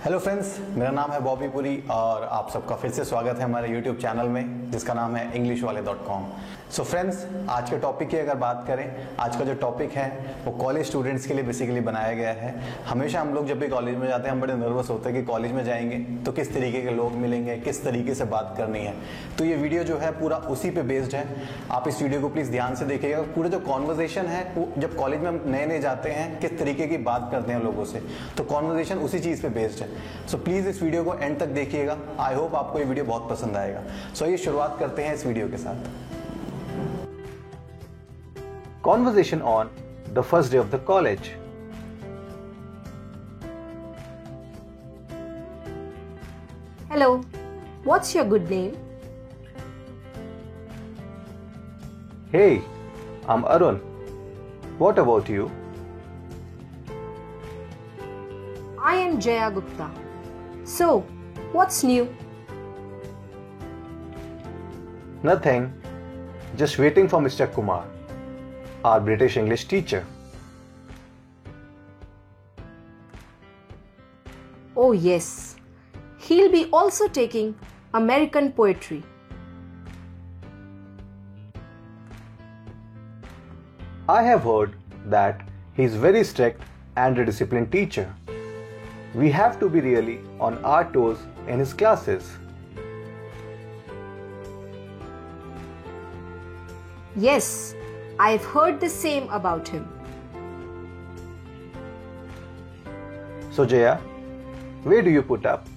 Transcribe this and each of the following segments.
Hello friends, मेरा नाम है बॉबी पुरी और आप सबका फिर से स्वागत है हमारे यूट्यूब चैनल में जिसका नाम है englishwale.com। सो फ्रेंड्स, आज के टॉपिक की अगर बात करें, आज का जो टॉपिक है वो कॉलेज स्टूडेंट्स के लिए बेसिकली बनाया गया है। हमेशा हम लोग जब भी कॉलेज में जाते हैं हम बड़े नर्वस होते हैं कि कॉलेज में जाएंगे तो किस तरीके के लोग मिलेंगे, किस तरीके से बात करनी है। तो ये वीडियो जो है पूरा उसी पे बेस्ड है। आप इस वीडियो को प्लीज़ ध्यान से देखिएगा। पूरा जो कॉन्वर्जेशन है वो जब कॉलेज में हम नए नए जाते हैं किस तरीके की बात करते हैं लोगों से, तो कॉन्वर्जेशन उसी चीज़ पे बेस्ड है। सो प्लीज़ इस वीडियो को एंड तक देखिएगा। आई होप आपको ये वीडियो बहुत पसंद आएगा। सो ये शुरुआत करते हैं इस वीडियो के साथ। Conversation on the first day of the college. Hello, what's your good name? Hey, I'm Arun. What about you? I am Jaya Gupta. So, what's new? Nothing. Just waiting for Mr. Kumar, our British English teacher. Oh yes, he'll be also taking American poetry. I have heard that he's very strict and a disciplined teacher. We have to be really on our toes in his classes. Yes, I've heard the same about him. So Jaya, where do you put up?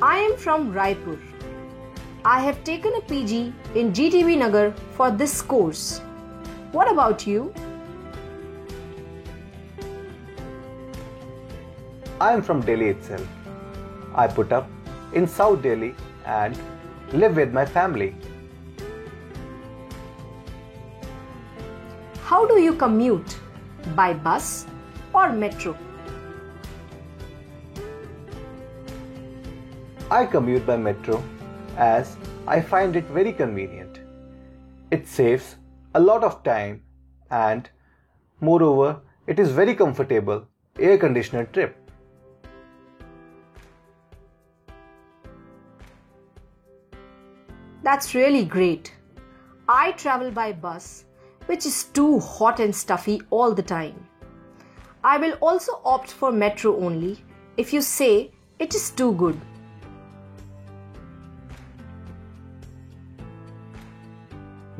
I am from Raipur. I have taken a PG in GTB Nagar for this course. What about you? I am from Delhi itself. I put up in South Delhi and live with my family. How do you commute? By bus or metro? I commute by metro as I find it very convenient. It saves a lot of time and moreover it is very comfortable air conditioner trip. That's really great. I travel by bus, which is too hot and stuffy all the time. I will also opt for metro only if you say it is too good.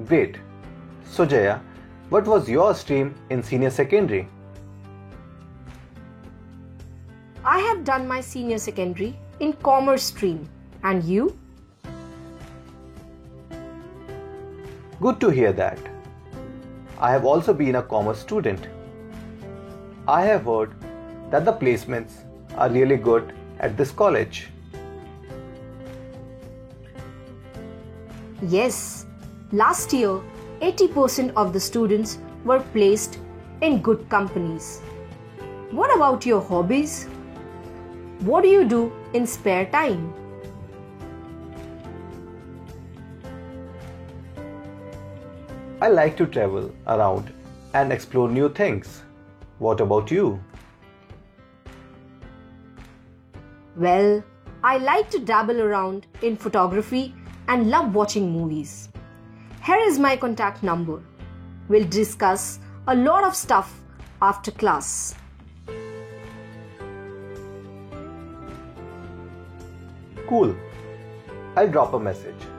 Great. So Jaya, what was your stream in senior secondary? I have done my senior secondary in commerce stream. And you? Good to hear that. I have also been a commerce student. I have heard that the placements are really good at this college. Yes, last year 80% of the students were placed in good companies. What about your hobbies? What do you do in spare time? I like to travel around and explore new things. What about you? Well, I like to dabble around in photography and love watching movies. Here is my contact number. We'll discuss a lot of stuff after class. Cool. I'll drop a message.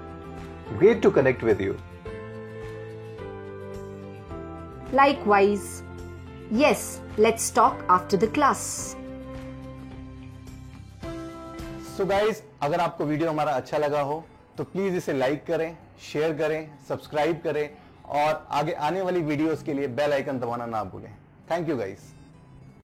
Great to connect with you. Likewise. Yes, let's talk after the class. So guys, अगर आपको video हमारा अच्छा लगा हो तो please इसे like करें, share करें, सब्सक्राइब करें और आगे आने वाली वीडियोस के लिए बेल आइकन दबाना ना भूलें। Thank you guys.